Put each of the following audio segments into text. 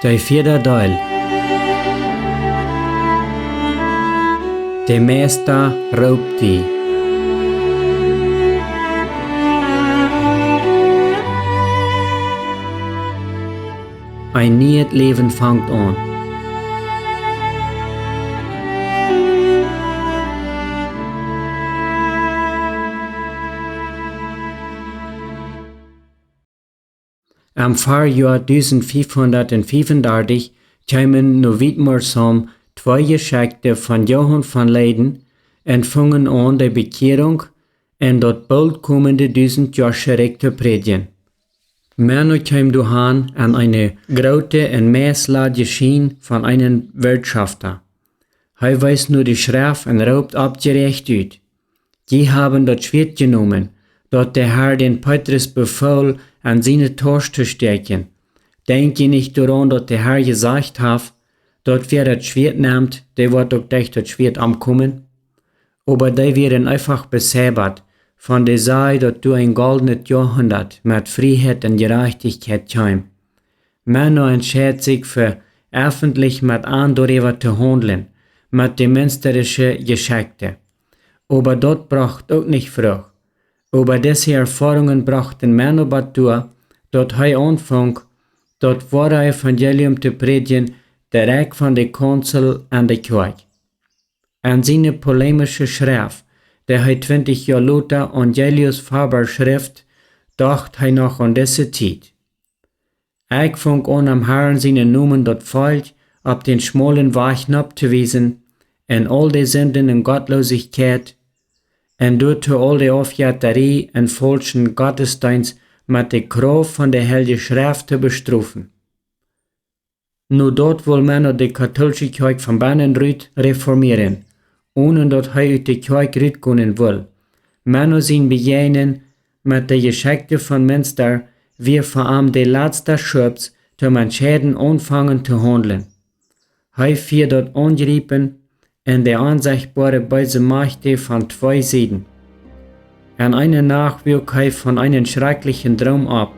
De vierde deel. De meester roept die. Ein nieuw leven vangt aan. Am Jahr 1535 kwamen nu wiederum twee Geschichten van Johann van Leiden en vangen aan de Bekehrung en dat bald kommende 1000 Jahre te predigen. Männer kam dahin an eine große und mäßige Schien von einem Wirtschafter. Er weiß nur die Schrift und raubt abgerecht uit. Die haben das Schwert genommen, dort der Herr den Petrus befahl, an seine Tor zu stecken. Denk je nicht daran, dass der Herr gesagt hat, dort wer das Schwert nimmt, der wird auch durch das Schwert ankommen. Aber die werden einfach besäbert, von der Seite, dass du ein goldenes Jahrhundert mit Freiheit und Gerechtigkeit kam. Männer entscheiden sich für öffentlich mit anderen zu handeln, mit den münsterischen Geschichten. Aber dort braucht auch nicht Frucht. Aber diese Erfahrungen brachten Männer dazu, dass er anfing, das wahre Evangelium zu predigen, direkt von der Kanzel an der Kirche. An seine polemische Schrift, der 20 Jahre later Angelius Faber schrift, dachte er noch an diese Zeit. Ich fing an, am Herrn seinen Namen dort falsch auf den schmalen Weg abzuweisen, in all die Sünden und Gottlosigkeit, und durch all die Aufjäterie und falschen Gottesdienst mit der Kraft von der Heiligen Schrift zu bestrafen. Nur dort will man die katholische Kirche von Bannen reformieren, ohne dass er aus der Kirche rausgehen will. Man sind begegnen mit der Geschichte von Münster, wie vor allem der letzte Schubs, zu Menschheden anfangen zu handeln. Er wird dort angegriffen, in der unsichtbare böse Mächte von zwei Seiten. An einer Nacht wirkt er von einem schrecklichen Traum ab.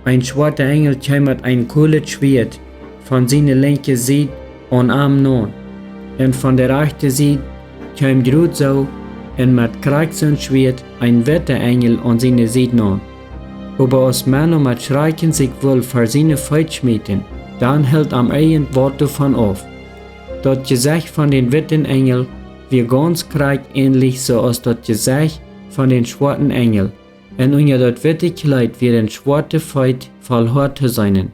Ein schwarzer Engel kam mit einem kühlen Schwert von seiner linken Seite an Arm an, und von der rechten Seite kam Grützau und mit Kreuz und Schwert ein weiter Engel an seine Seite an. Aber als Männer mit Schrecken sich wohl für seine Feind schmieden, dann hält am eigenen Wort davon auf. Das Gesicht von den weiten Engel wird ganz ähnlich so als das Gesicht von den schwarzen Engel, und unter das weite Kleid wird ein schwarzer Feind voll zu sein.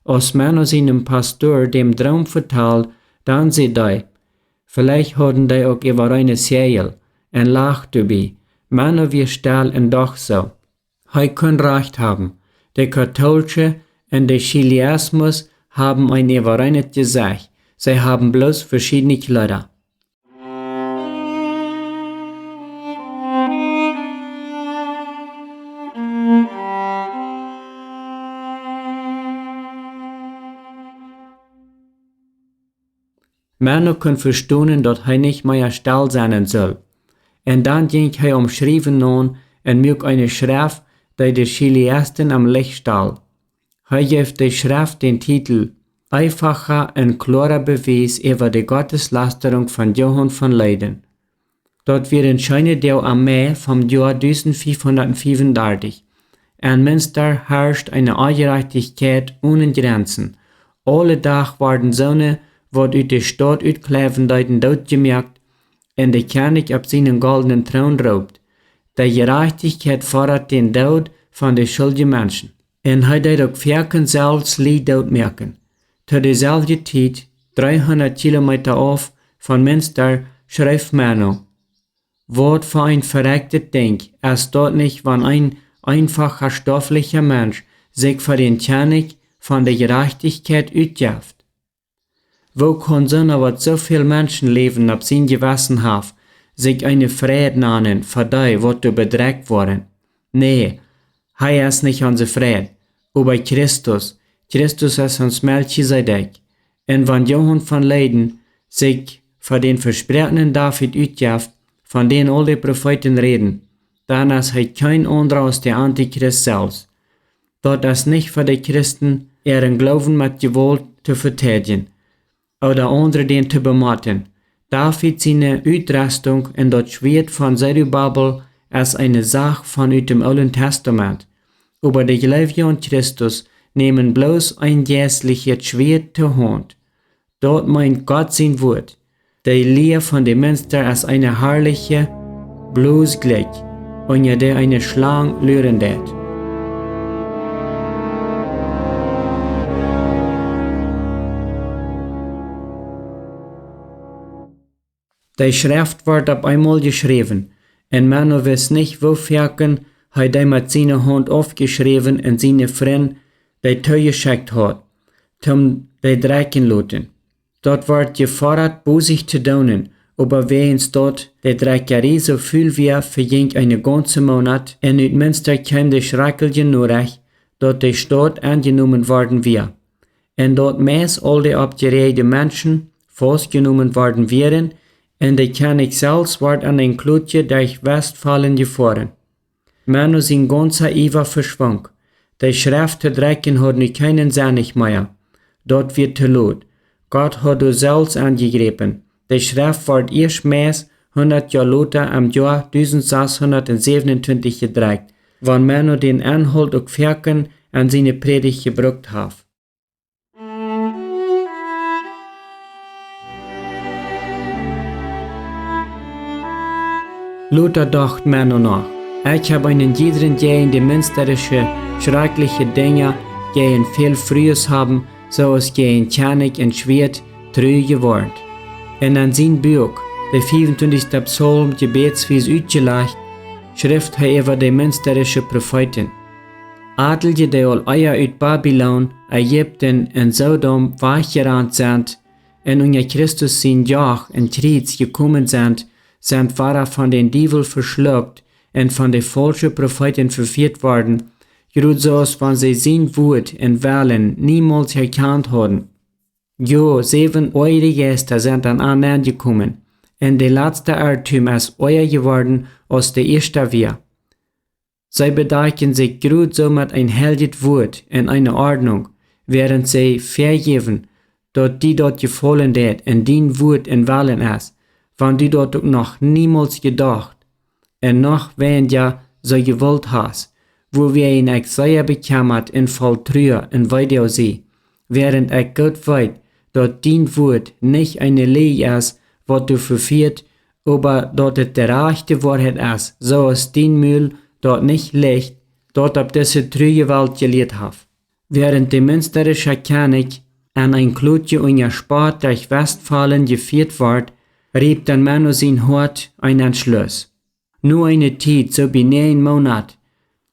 Als Männer seinem Pastor dem Traum verteilt, dann sieht er, vielleicht hatten die auch über eine Seele, und lacht dabei, Männer wir still und doch so. Er kann recht haben, der Katholische und der Chiliasmus haben ein übereinet Gesicht, sie haben bloß verschiedene Kleider. Männer können verstehen, dass er nicht mehr still sein soll. Und dann ging er umschrieben an und mögt eine Schrift, die der Chiliasten am Licht stellt. Er gibt der Schrift den Titel Einfacher und klarer Beweis über die Gotteslästerung von Johann von Leiden. Dort wird ein schöner Teil am Mai vom Jahr 1535. In Münster herrscht eine Ungerechtigkeit ohne Grenzen. Alle Tage werden Söhne, wird aus der Stadt utkleven deuten dort gemerkt, und der König auf seinen goldenen Thron raubt. Die Gerechtigkeit fordert den Tod von den schuldigen Menschen. Und er deed auch Vierken selbst Lied dort merken. Zu derselben Zeit, 300 Kilometer auf von Münster, schrieb Mano, was für ein verrecktes Ding, ist dort nicht, wenn ein einfacher stofflicher Mensch sich für den König von der Gerechtigkeit utgibt. Wo kann so was so viel Menschenleben ab sein Gewissen haben, sich eine Frieden nennen, für die, wo du bedrängt worden? Nee, er ist nicht unser Fried, aber Christus ist uns Melchisedek. Und wenn Johann von Leiden sich für den versprochenen David utgibt, von denen alle Propheten reden, dann ist kein anderer als der Antichrist selbst. dort es nicht für die Christen ihren Glauben mit Gewalt zu verteidigen oder andere den zu bematten. David seine Utrüstung in das Schwert von Zerubabel als eine Sache von dem Alten Testament. Aber die Gläubigen an Christus nehmen bloß ein geistliches Schwert zur Hand. Dort meint Gott sein Wort. Die Lehre von dem Münster als eine herrliche, bloß gleich, unter der eine Schlange lören wird. Die Schrift wird auf einmal geschrieben, und man weiß nicht, wofür er die mit seiner Hand aufgeschrieben und seine Freunde die zugeschickt hat, zum die Drecken luten. Dort wird gefordert, Bußig zu tun, aber wenn's dort die Dreckerei so viel wie für eine ganze Monat, und in Münster käme die schreckliche Nachricht, dort die Stadt angenommen worden wir. Und dort meist all die abgereihte Menschen festgenommen worden wären, und der König selbst wird an ein Klutje durch Westfalen gefahren. Manu sein ganzer Iver verschwand. Die Schrift zu drecken hat nu keinen Sinn mehr. Dort wird zu laut. Gott hat du selbst angegriffen. Die Schrift wird erst meist 100 Jahre later am Jahr 1627 gedreckt, wann Manu den Anhalt und Ferken an seine Predigt gebracht hat. Luther dachte Manu nach. Ich habe einen jeden gegen die münsterische, schreckliche Dinge, gegen viel Frühes haben, so es gegen König und Schwert treu geworden. Und an sein Buch, der 25. Psalm, gebetswies ausgelegt, schrift er über die münsterische Propheten. Adelige, die all Eier uit Babylon, Ägypten und Sodom weggerannt sind, und unter Christus sein Joch und Krieg gekommen sind waren von den Teufel verschluckt und von den falschen Propheten verführt worden, gerade so als wenn sie sein Wort und Wellen niemals erkannt haben. Jo, 7 eure Gäste sind dann angekommen, und der letzte Irrtum ist euer geworden als der erste wir. Sie bedecken sich gerade so mit ein heldes Wort und einer Ordnung, während sie vergeben, dort die dort gefallen wird und dein Wort und Wellen ist, wann du dort noch niemals gedacht, und noch weniger so gewollt hast, wo wir in Exil bekämmert in voll Trühe und weiter sie, während Gott weiß, dort dein Wort nicht eine Lehre ist, was du verführt, aber dort es der rechte Wahrheit ist, so ist dein Müll dort nicht liegt, dort ab diese trüge Welt gelehrt hat. Während der münsterische König an ein Klutje unter Sport durch Westfalen geführt wird, rieb dann Manu sein Hort ein Entschluss. Nur eine Zeit, so wie 9 Monat,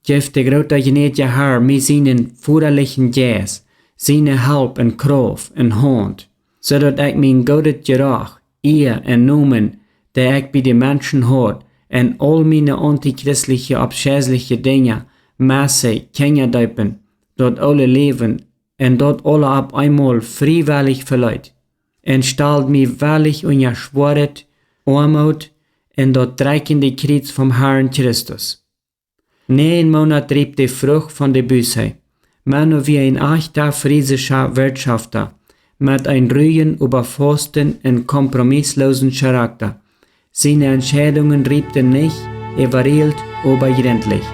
gibt der große gnädige Herr mit seinen vorderlichen Geist, seine Halb und Kraft und Hand, so dass ich mein gutes Geruch, ihr und Nomen, der ich bei den Menschen hat, und all meine antichristliche, abscheuliche Dinge, Masse, kennenlernen, dort alle leben, und dort alle ab einmal freiwillig verleiht. Und stellt mich wahrlich unter Schworet, Armut, und dort drecken die Krieg vom Herrn Christus. 9 Monate trieb die Frucht von der Bösheit. Manu wie ein echter friesischer Wirtschafter, mit einem ruhigen, überfassten und kompromisslosen Charakter. Seine Entscheidungen riebten nicht, übereilt, aber gründlich.